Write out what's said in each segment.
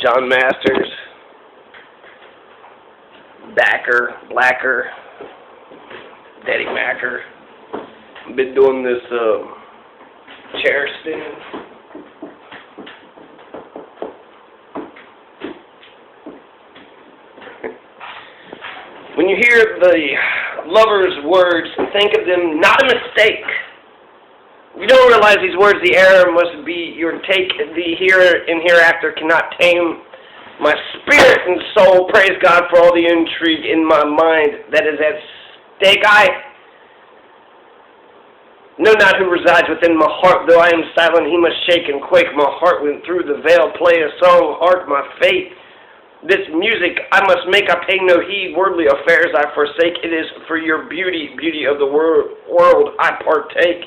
John Masters, Backer, Blacker, Daddy Macker. I've been doing this chair spinning. When you hear the lover's words, think of them not a mistake. You don't realize these words, the error must be your take. The here and hereafter cannot tame my spirit and soul. Praise God for all the intrigue in my mind that is at stake. I know not who resides within my heart. Though I am silent, he must shake and quake. My heart went through the veil. Play a song, hark my fate. This music I must make, I pay no heed. Worldly affairs I forsake. It is for your beauty, beauty of the world I partake.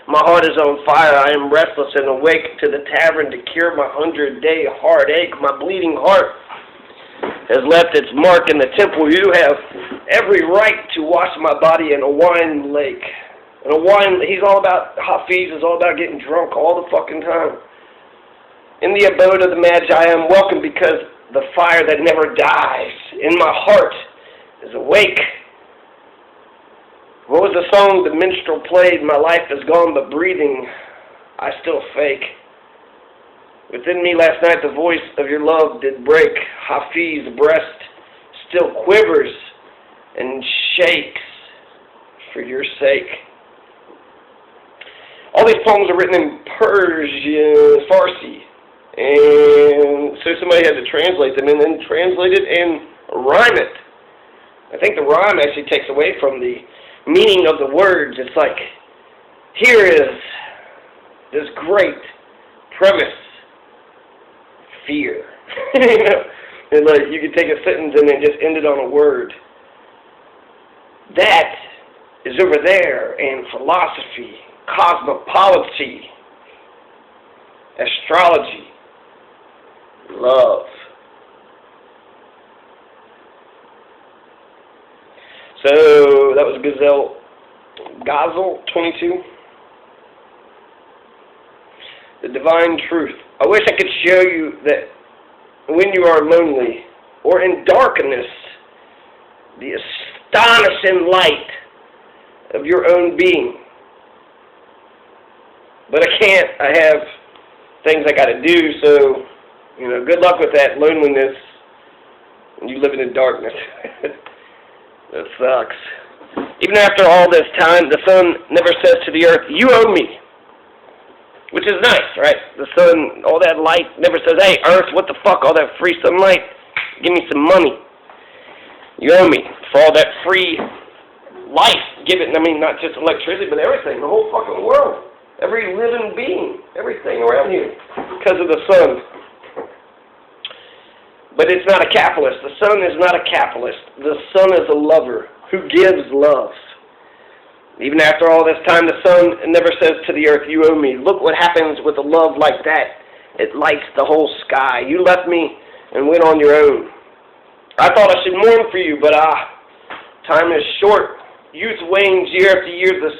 My heart is on fire. I am restless and awake to the tavern to cure my 100-day heartache. My bleeding heart has left its mark in the temple. You have every right to wash my body in a wine lake. And he's all about, Hafiz is all about getting drunk all the fucking time. In the abode of the Magi I am welcome because the fire that never dies in my heart is awake. What was the song the minstrel played? My life is gone, but breathing I still fake. Within me last night the voice of your love did break. Hafiz's breast still quivers and shakes for your sake. All these poems are written in Persian, Farsi. And so somebody had to translate them and then translate it and rhyme it. I think the rhyme actually takes away from the meaning of the words. It's like, here is this great premise, fear. You know? And like you could take a sentence and then just end it on a word. That is over there in philosophy, cosmopolity, astrology, love. So that was Gazelle 22. The divine truth. I wish I could show you that when you are lonely or in darkness, the astonishing light of your own being. But I can't. I have things I got to do, so, you know, good luck with that loneliness when you live in the darkness. That sucks. Even after all this time, the sun never says to the earth, you owe me. Which is nice, right? The sun, all that light, never says, hey, earth, what the fuck, all that free sunlight? Give me some money. You owe me for all that free life. Give it, I mean, not just electricity, but everything, the whole fucking world. Every living being, everything around you, because of the sun. But it's not a capitalist. The sun is not a capitalist. The sun is a lover who gives love. Even after all this time, the sun never says to the earth, you owe me. Look what happens with a love like that. It lights the whole sky. You left me and went on your own. I thought I should mourn for you, but time is short. Youth wanes year after year. The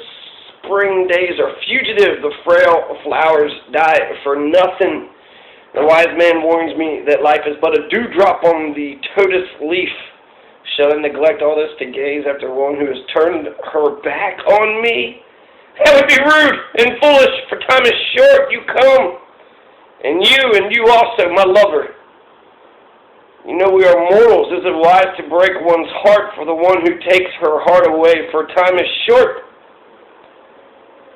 spring days are fugitive. The frail flowers die for nothing. The wise man warns me that life is but a dewdrop on the Coldest leaf. Shall I neglect all this to gaze after one who has turned her back on me? That would be rude and foolish, for time is short. You come, and you also, my lover. You know we are mortals. Is it wise to break one's heart for the one who takes her heart away? For time is short.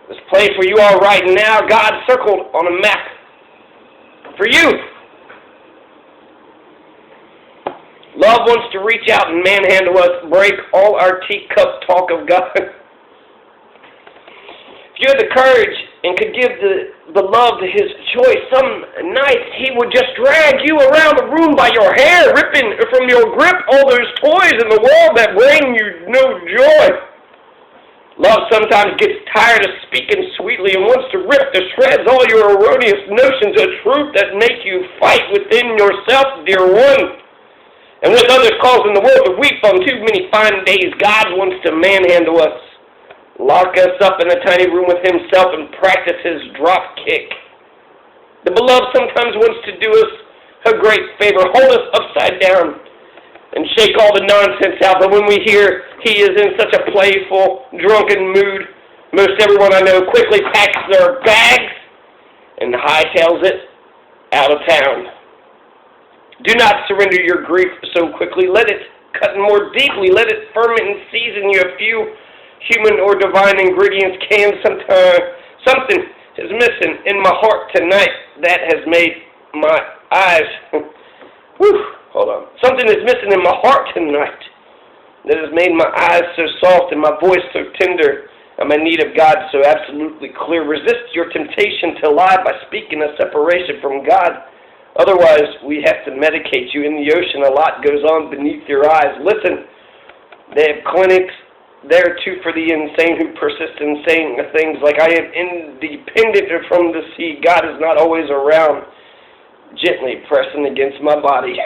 This place where you are right now, God circled on a map. For you. Love wants to reach out and manhandle us, break all our teacup talk of God. If you had the courage and could give the love to his choice, some nights he would just drag you around the room by your hair, ripping from your grip all those toys in the world that bring you no joy. Love sometimes gets tired of speaking sweetly and wants to rip to shreds all your erroneous notions of truth that make you fight within yourself, dear one. And with others causing the world to weep on too many fine days, God wants to manhandle us, lock us up in a tiny room with himself and practice his drop kick. The beloved sometimes wants to do us a great favor. Hold us upside down and shake all the nonsense out. But when we hear he is in such a playful, drunken mood, most everyone I know quickly packs their bags and hightails it out of town. Do not surrender your grief so quickly. Let it cut more deeply. Let it ferment and season you. A few human or divine ingredients can sometimes. Something is missing in my heart tonight that has made my eyes. Hold on. Something is missing in my heart tonight that has made my eyes so soft and my voice so tender and my need of God so absolutely clear. Resist your temptation to lie by speaking of separation from God. Otherwise, we have to medicate you. In the ocean, a lot goes on beneath your eyes. Listen, they have clinics there too for the insane who persist in saying things like, I am independent from the sea. God is not always around. Gently pressing against my body.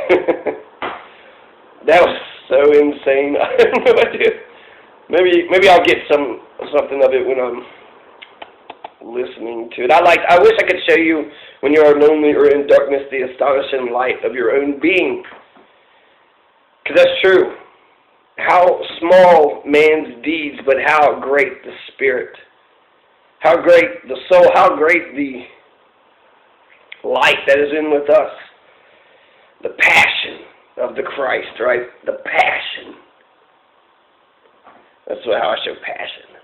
That was so insane. I have no idea. Maybe I'll get something of it when I'm listening to it. I wish I could show you when you are lonely or in darkness the astonishing light of your own being. Because that's true. How small man's deeds, but how great the spirit. How great the soul. How great the light that is in with us. The passion of the Christ, right? The passion. That's how I show passion.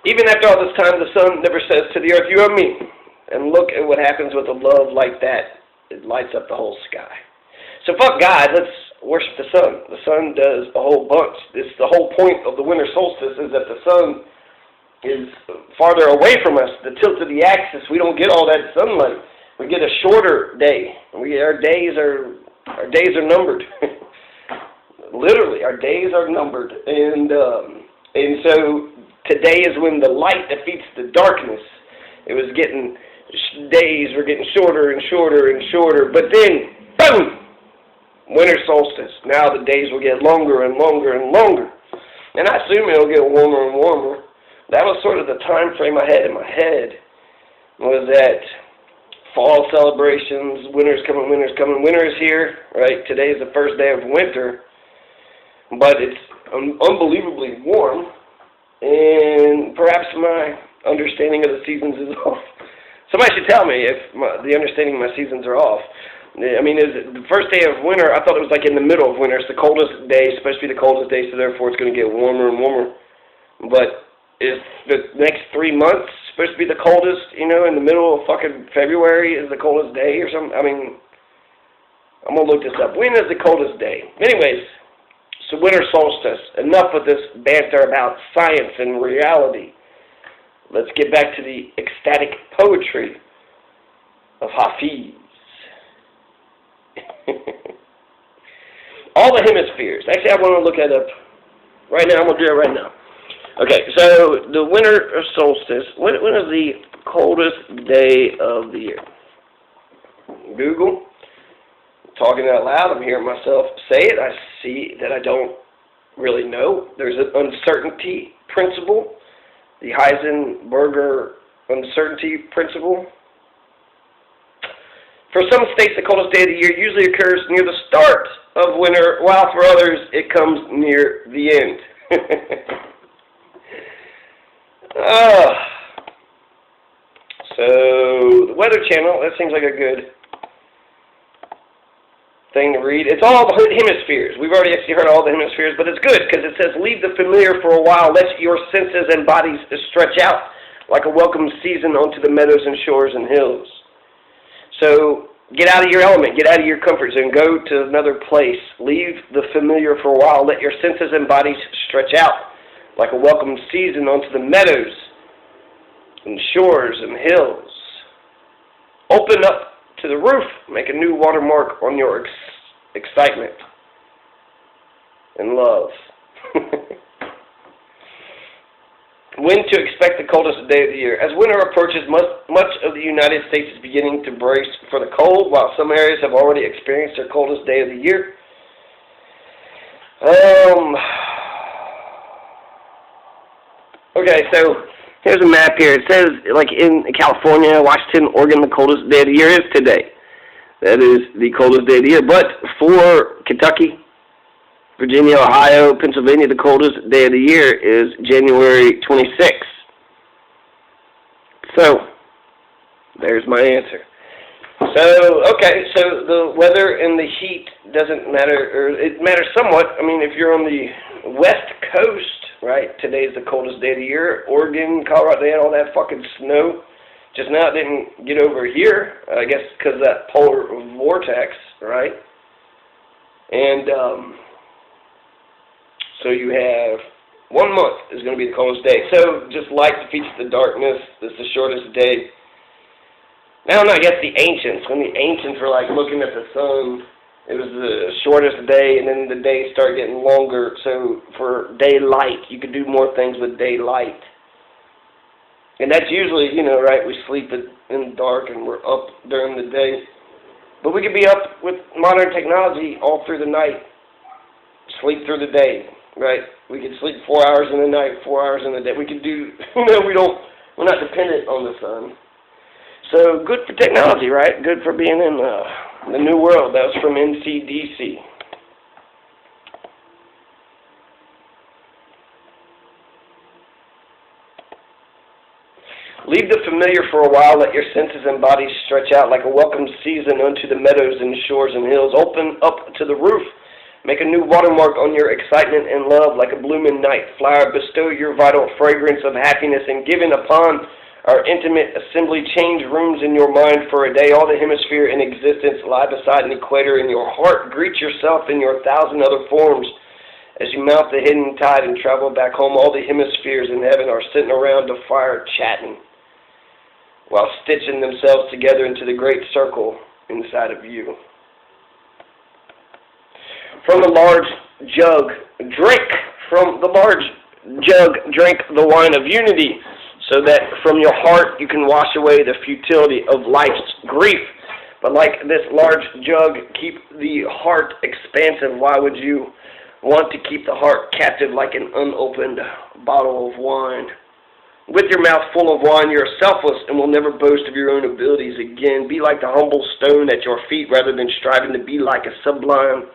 Even after all this time, the sun never says to the earth, you are me. And look at what happens with a love like that. It lights up the whole sky. So fuck God, let's worship the sun. The sun does a whole bunch. It's the whole point of the winter solstice is that the sun is farther away from us. The tilt of the axis, we don't get all that sunlight. We get a shorter day. Our days are numbered. Literally, our days are numbered. And so today is when the light defeats the darkness. It was getting, days were getting shorter and shorter and shorter. But then, boom, winter solstice. Now the days will get longer and longer and longer. And I assume it'll get warmer and warmer. That was sort of the time frame I had in my head, was that fall celebrations, winter's coming, winter is here, right? Today is the first day of winter, but it's unbelievably warm, and perhaps my understanding of the seasons is off. Somebody should tell me if the understanding of my seasons are off. I mean, is it the first day of winter? I thought it was like in the middle of winter. It's the coldest day, it's supposed to be the coldest day, so therefore it's going to get warmer and warmer. But is the next 3 months supposed to be the coldest, in the middle of fucking February is the coldest day or something? I mean, I'm going to look this up. When is the coldest day? Anyways, so winter solstice. Enough of this banter about science and reality. Let's get back to the ecstatic poetry of Hafiz. All the hemispheres. Actually, I want to look at it right now. I'm going to do it right now. Okay, so the winter solstice. When is the coldest day of the year? Google. Talking out loud. I'm hearing myself say it. I see that I don't really know. There's an uncertainty principle. The Heisenberger uncertainty principle. For some states, the coldest day of the year usually occurs near the start of winter, while for others, it comes near the end. So, the Weather Channel, that seems like a good thing to read. It's all the hemispheres. We've already actually heard all the hemispheres, but it's good because it says, leave the familiar for a while. Let your senses and bodies stretch out like a welcome season onto the meadows and shores and hills. So, get out of your element. Get out of your comfort zone. Go to another place. Leave the familiar for a while. Let your senses and bodies stretch out like a welcome season onto the meadows and shores and hills. Open up to the roof. Make a new watermark on your excitement and love. When to expect the coldest day of the year. As winter approaches, much of the United States is beginning to brace for the cold, while some areas have already experienced their coldest day of the year. Okay, so here's a map here. It says, like in California, Washington, Oregon, the coldest day of the year is today. That is the coldest day of the year. But for Kentucky, Virginia, Ohio, Pennsylvania, the coldest day of the year is January 26th. So, there's my answer. So, okay, so the weather and the heat doesn't matter, or it matters somewhat. I mean, if you're on the West Coast, right, today's the coldest day of the year. Oregon, Colorado, they had all that fucking snow. Just now it didn't get over here, I guess because of that polar vortex, right? And so you have 1 month is going to be the coldest day. So just light defeats the darkness. This is the shortest day. Now, I guess the ancients, when the ancients were like looking at the sun, it was the shortest day, and then the days started getting longer. So for daylight, you could do more things with daylight. And that's usually, you know, right, we sleep in the dark and we're up during the day. But we could be up with modern technology all through the night, sleep through the day, right? We could sleep 4 hours in the night, 4 hours in the day. We could do, you know, we're not dependent on the sun. So good for technology, right? Good for being in the new world. That was from NCDC. Leave the familiar for a while. Let your senses and bodies stretch out like a welcome season unto the meadows and shores and hills. Open up to the roof. Make a new watermark on your excitement and love like a blooming night flower. Bestow your vital fragrance of happiness and given upon our intimate assembly. Change rooms in your mind for a day. All the hemisphere in existence lie beside an equator in your heart. Greet yourself in your 1,000 other forms. As you mount the hidden tide and travel back home, all the hemispheres in heaven are sitting around the fire chatting, while stitching themselves together into the great circle inside of you. From the large jug, drink. From the large jug, drink the wine of unity, so that from your heart you can wash away the futility of life's grief. But like this large jug, keep the heart expansive. Why would you want to keep the heart captive like an unopened bottle of wine? With your mouth full of wine, you're selfless and will never boast of your own abilities again. Be like the humble stone at your feet rather than striving to be like a sublime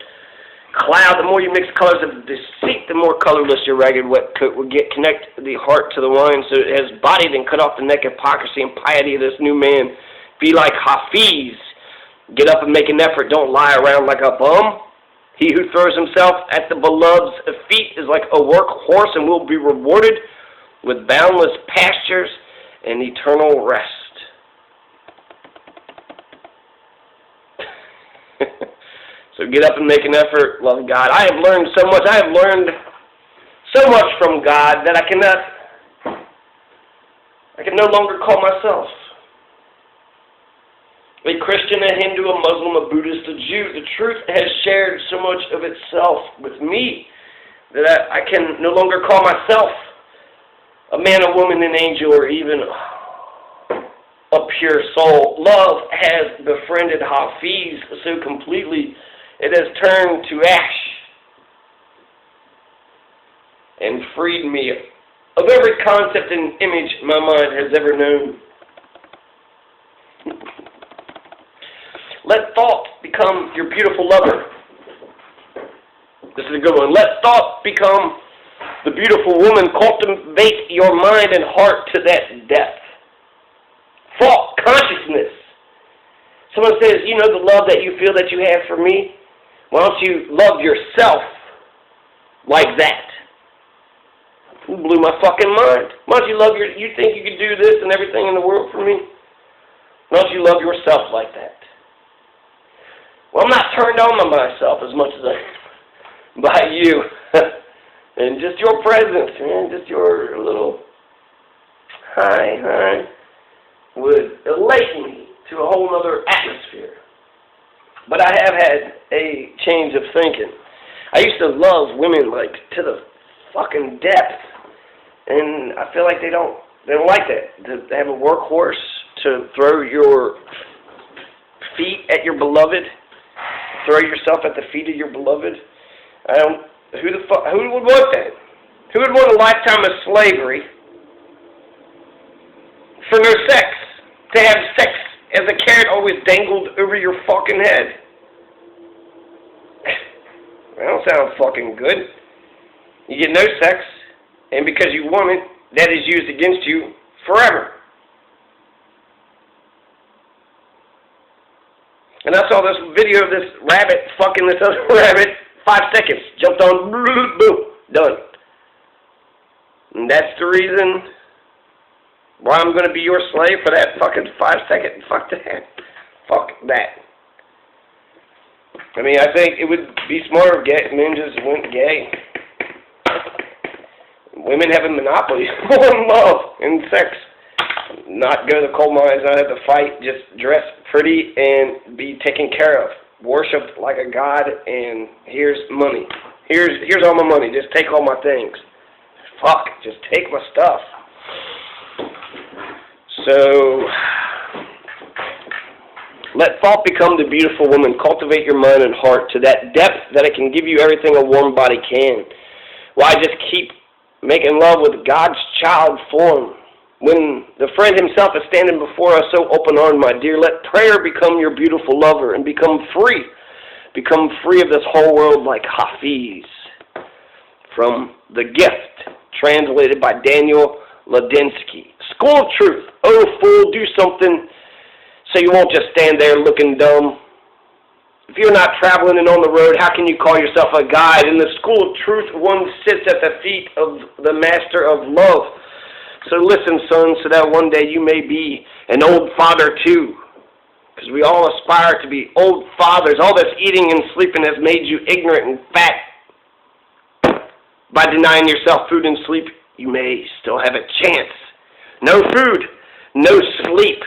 cloud. The more you mix colors of deceit, the more colorless your ragged wet coat will get. Connect the heart to the wine so it has bodied and cut off the neck hypocrisy and piety of this new man. Be like Hafiz. Get up and make an effort. Don't lie around like a bum. He who throws himself at the beloved's feet is like a workhorse and will be rewarded with boundless pastures and eternal rest. So get up and make an effort, love God. I have learned so much. I have learned so much from God that I can no longer call myself a Christian, a Hindu, a Muslim, a Buddhist, a Jew. The truth has shared so much of itself with me that I can no longer call myself a man, a woman, an angel, or even a pure soul. Love has befriended Hafiz so completely it has turned to ash and freed me of every concept and image my mind has ever known. Let thought become your beautiful lover. This is a good one. Let thought become the beautiful woman. Cultivate your mind and heart to that depth. Thought, consciousness. Someone says, you know the love that you feel that you have for me? Why don't you love yourself like that? You blew my fucking mind. Why don't you think you could do this and everything in the world for me? Why don't you love yourself like that? Well, I'm not turned on by myself as much as I am by you. And just your presence, man, just your little hi, would elate me to a whole other atmosphere. But I have had a change of thinking. I used to love women, like, to the fucking depth. And I feel like they don't like that. To have a workhorse, to throw your feet at your beloved, throw yourself at the feet of your beloved. Who would want that? Who would want a lifetime of slavery for no sex? To have sex as a carrot always dangled over your fucking head. That don't sound fucking good. You get no sex, and because you want it, that is used against you forever. And I saw this video of this rabbit fucking this other rabbit, 5 seconds, jumped on, boom, done. And that's the reason why I'm going to be your slave for that fucking 5 second. Fuck that. Fuck that. I mean, I think it would be smarter if men just went gay. Women have a monopoly on love and sex. Not go to the coal mines, not have to fight, just dress pretty and be taken care of. Worshipped like a god, and here's money. Here's all my money. Just take all my things. Fuck, just take my stuff. So, let thought become the beautiful woman. Cultivate your mind and heart to that depth that it can give you everything a warm body can. Why just keep making love with God's child form? When the friend himself is standing before us so open-armed, my dear, let prayer become your beautiful lover and become free. Become free of this whole world like Hafiz. From The Gift, translated by Daniel Ladinsky. School of Truth. Oh, fool, do something so you won't just stand there looking dumb. If you're not traveling and on the road, how can you call yourself a guide? In the School of Truth, one sits at the feet of the Master of Love. So listen, son, so that one day you may be an old father too. Because we all aspire to be old fathers. All this eating and sleeping has made you ignorant and fat. By denying yourself food and sleep, you may still have a chance. No food, no sleep,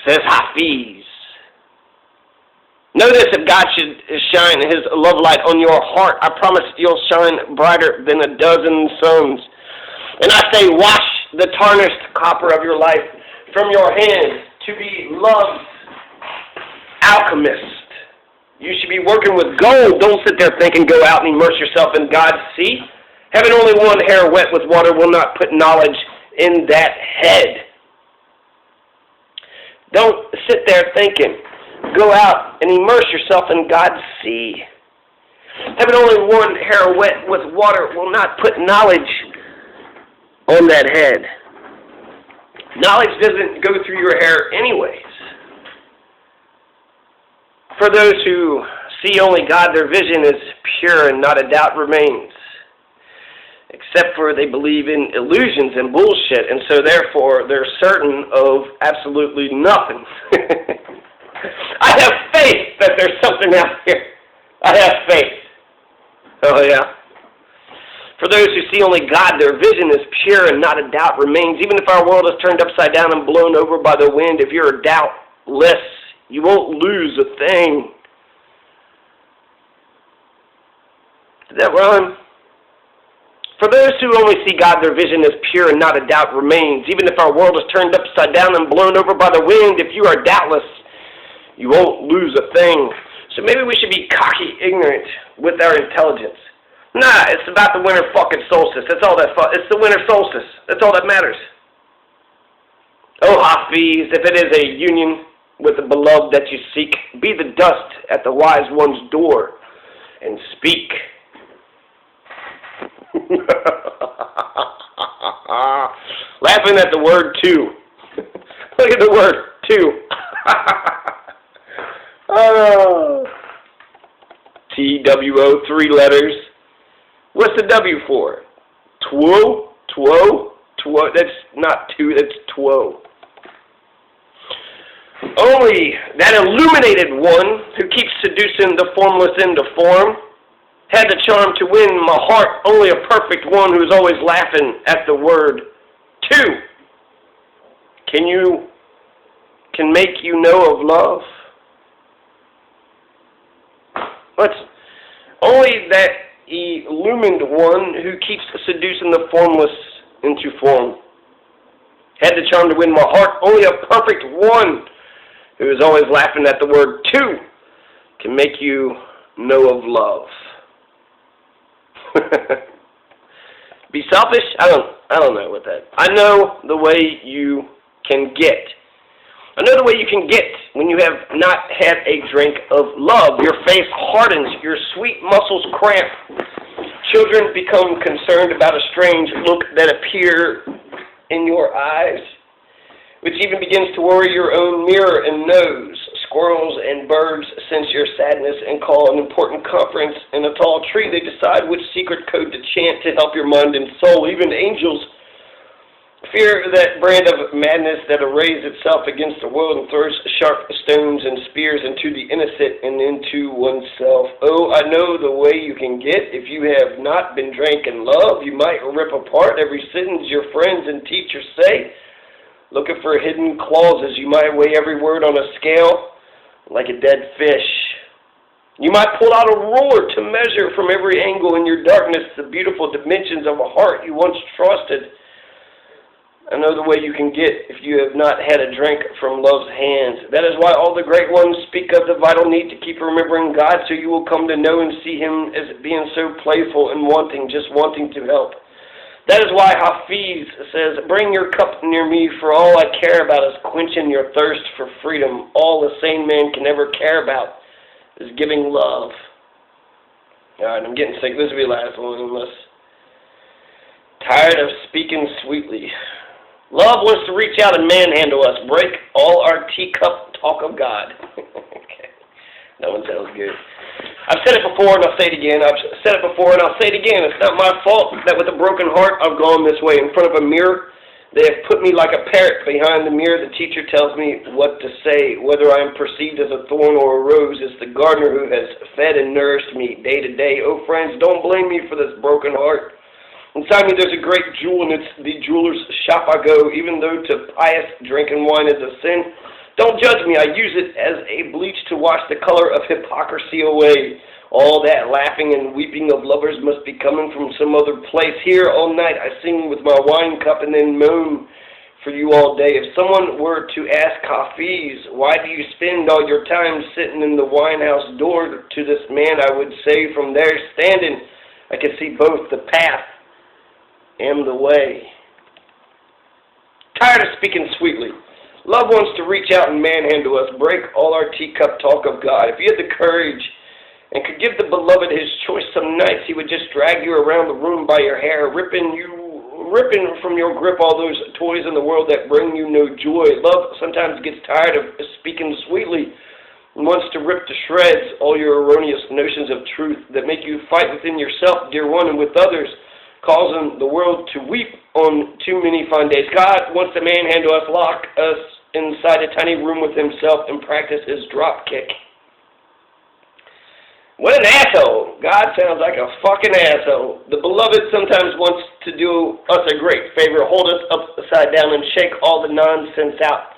says Hafiz. Know this, if God should shine his love light on your heart, I promise you'll shine brighter than a dozen suns. And I say, wash the tarnished copper of your life from your hands to be love's alchemist. You should be working with gold. Don't sit there thinking, go out and immerse yourself in God's sea. Having only one hair wet with water will not put knowledge in that head. Don't sit there thinking, go out and immerse yourself in God's sea. Having only one hair wet with water will not put knowledge on that head. Knowledge doesn't go through your hair anyways. For those who see only God, their vision is pure and not a doubt remains. Except for they believe in illusions and bullshit, and so therefore they're certain of absolutely nothing. I have faith that there's something out here. I have faith. Oh yeah. For those who see only God, their vision is pure and not a doubt remains. Even if our world is turned upside down and blown over by the wind, if you're doubtless, you won't lose a thing. Did that rhyme? For those who only see God, their vision is pure and not a doubt remains. Even if our world is turned upside down and blown over by the wind, if you are doubtless, you won't lose a thing. So maybe we should be cocky ignorant with our intelligence. Nah, it's about the winter fucking solstice. That's all that it's the winter solstice. That's all that matters. Oh, Hafiz, if it is a union with the beloved that you seek, be the dust at the wise one's door and speak. Laughing at the word two. Look at the word two. Oh. T-W-O, 3 letters. What's the W for? Two? That's not two, that's two. Only that illuminated one who keeps seducing the formless into form had the charm to win my heart. Only a perfect one who's always laughing at the word two. Can make you know of love. What's only that illumined one who keeps seducing the formless into form had the charm to win my heart. Only a perfect one who is always laughing at the word two can make you know of love. Be selfish? I don't know what that. I know the way you can get. I know the way you can get when you have not had a drink of love. Your face hardens, your sweet muscles cramp. Children become concerned about a strange look that appears in your eyes, which even begins to worry your own mirror and nose. Squirrels and birds sense your sadness and call an important conference in a tall tree. They decide which secret code to chant to help your mind and soul. Even angels fear that brand of madness that arrays itself against the world and throws sharp stones and spears into the innocent and into oneself. Oh, I know the way you can get. If you have not been drinking love, you might rip apart every sentence your friends and teachers say. Looking for hidden clauses, you might weigh every word on a scale like a dead fish. You might pull out a ruler to measure from every angle in your darkness the beautiful dimensions of a heart you once trusted. I know the way you can get if you have not had a drink from love's hands. That is why all the great ones speak of the vital need to keep remembering God, so you will come to know and see Him as being so playful and wanting, just wanting to help. That is why Hafiz says, bring your cup near me, for all I care about is quenching your thirst for freedom. All a sane man can ever care about is giving love. Alright, I'm getting sick. This will be the last one, unless tired of speaking sweetly. Love wants to reach out and manhandle us, break all our teacup talk of God. Okay, that one sounds good. I've said it before and I'll say it again. I've said it before and I'll say it again. It's not my fault that with a broken heart I've gone this way. In front of a mirror, they have put me like a parrot behind the mirror. The teacher tells me what to say. Whether I am perceived as a thorn or a rose, it's the gardener who has fed and nourished me day to day. Oh, friends, don't blame me for this broken heart. Inside me there's a great jewel, and it's the jeweler's shop I go, even though to pious drinking wine is a sin. Don't judge me. I use it as a bleach to wash the color of hypocrisy away. All that laughing and weeping of lovers must be coming from some other place. Here all night I sing with my wine cup and then moan for you all day. If someone were to ask Hafiz, why do you spend all your time sitting in the wine house door to this man, I would say from there standing, I could see both the path and the way. Tired of speaking sweetly. Love wants to reach out and manhandle us, break all our teacup talk of God. If he had the courage and could give the beloved his choice some nights, he would just drag you around the room by your hair, ripping from your grip all those toys in the world that bring you no joy. Love sometimes gets tired of speaking sweetly and wants to rip to shreds all your erroneous notions of truth that make you fight within yourself, dear one, and with others, causing the world to weep on too many fine days. God wants to manhandle us, lock us inside a tiny room with himself and practice his drop kick. What an asshole. God sounds like a fucking asshole. The beloved sometimes wants to do us a great favor, hold us upside down and shake all the nonsense out.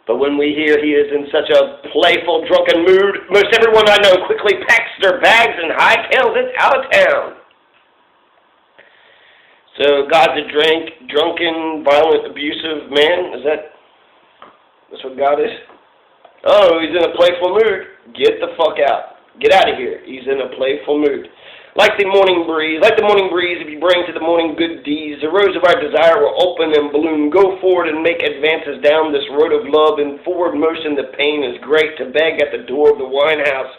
But when we hear he is in such a playful, drunken mood, most everyone I know quickly packs their bags and hightails it out of town. So God's a drunken, violent, abusive man? That's what God is? Oh, he's in a playful mood. Get the fuck out. Get out of here. He's in a playful mood. Like the morning breeze, if you bring to the morning good deeds, the rose of our desire will open and bloom. Go forward and make advances down this road of love. In forward motion, the pain is great. To beg at the door of the wine house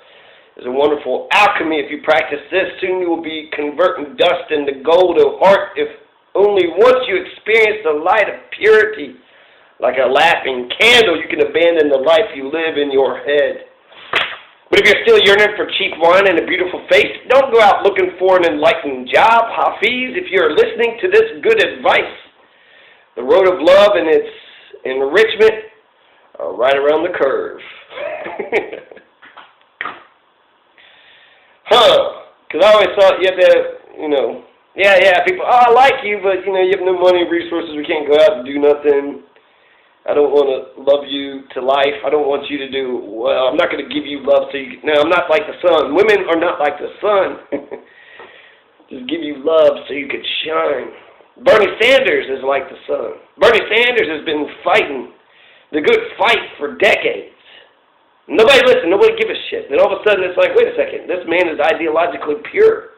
is a wonderful alchemy. If you practice this, soon you will be converting dust into gold. Oh heart, if only once you experience the light of purity, like a laughing candle, you can abandon the life you live in your head. But if you're still yearning for cheap wine and a beautiful face, don't go out looking for an enlightened job. Hafiz, if you're listening to this good advice, the road of love and its enrichment are right around the curve. Because I always thought you had to, people, I like you, but, you have no money, resources, we can't go out and do nothing. I don't want to love you to life. I don't want you to do, well, I'm not going to give you love so you, no, I'm not like the sun. Women are not like the sun. Just give you love so you could shine. Bernie Sanders is like the sun. Bernie Sanders has been fighting the good fight for decades. Nobody listened. Nobody give a shit. Then all of a sudden it's like, wait a second, this man is ideologically pure.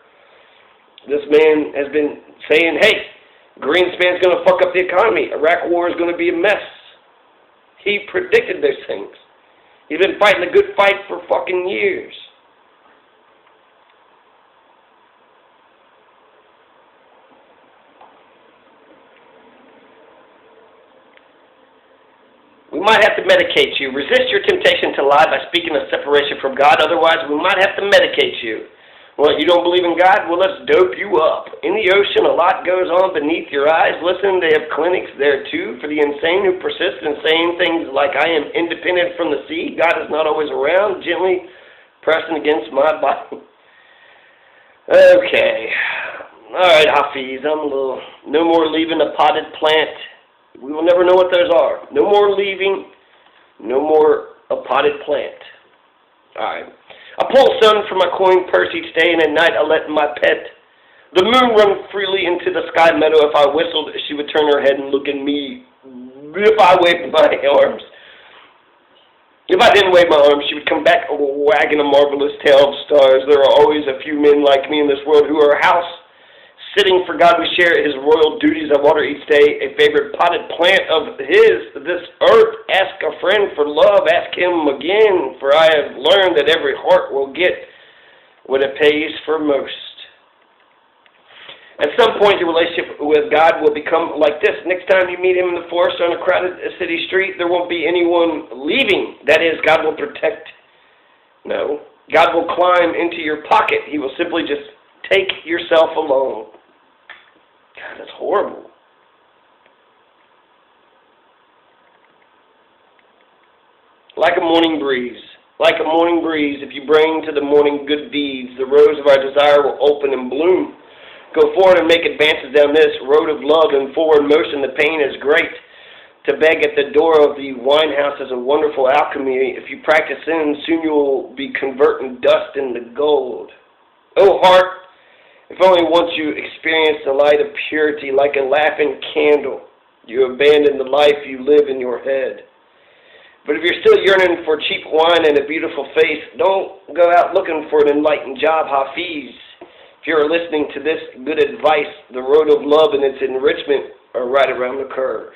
This man has been saying, hey, Greenspan's going to fuck up the economy. Iraq war is going to be a mess. He predicted those things. He's been fighting the good fight for fucking years. We might have to medicate you. Resist your temptation to lie by speaking of separation from God. Otherwise, we might have to medicate you. Well, you don't believe in God? Well, let's dope you up. In the ocean, a lot goes on beneath your eyes. Listen, they have clinics there, too, for the insane who persist in saying things like, I am independent from the sea. God is not always around, gently pressing against my body. Okay. All right, Hafiz, no more leaving a potted plant. We will never know what those are. No more leaving, no more a potted plant. All right. I pull sun from my coin purse each day, and at night I let my pet, the moon, run freely into the sky meadow. If I whistled, she would turn her head and look at me. If I waved my arms, if I didn't wave my arms, she would come back wagging a marvelous tail of stars. There are always a few men like me in this world who are house sitting for God. We share his royal duties. I water each day a favorite potted plant of his, this earth. Ask a friend for love. Ask him again, for I have learned that every heart will get what it pays for most. At some point, your relationship with God will become like this. Next time you meet him in the forest or on a crowded city street, there won't be anyone leaving. That is, God will protect. No. God will climb into your pocket. He will simply just take yourself alone. God, that's horrible. Like a morning breeze. Like a morning breeze, if you bring to the morning good deeds, the rose of our desire will open and bloom. Go forward and make advances down this road of love in forward motion. The pain is great. To beg at the door of the wine house is a wonderful alchemy. If you practice sin, soon you will be converting dust into gold. Oh, heart, if only once you experience the light of purity like a laughing candle, you abandon the life you live in your head. But if you're still yearning for cheap wine and a beautiful face, don't go out looking for an enlightened job, Hafiz. If you're listening to this good advice, the road of love and its enrichment are right around the curve.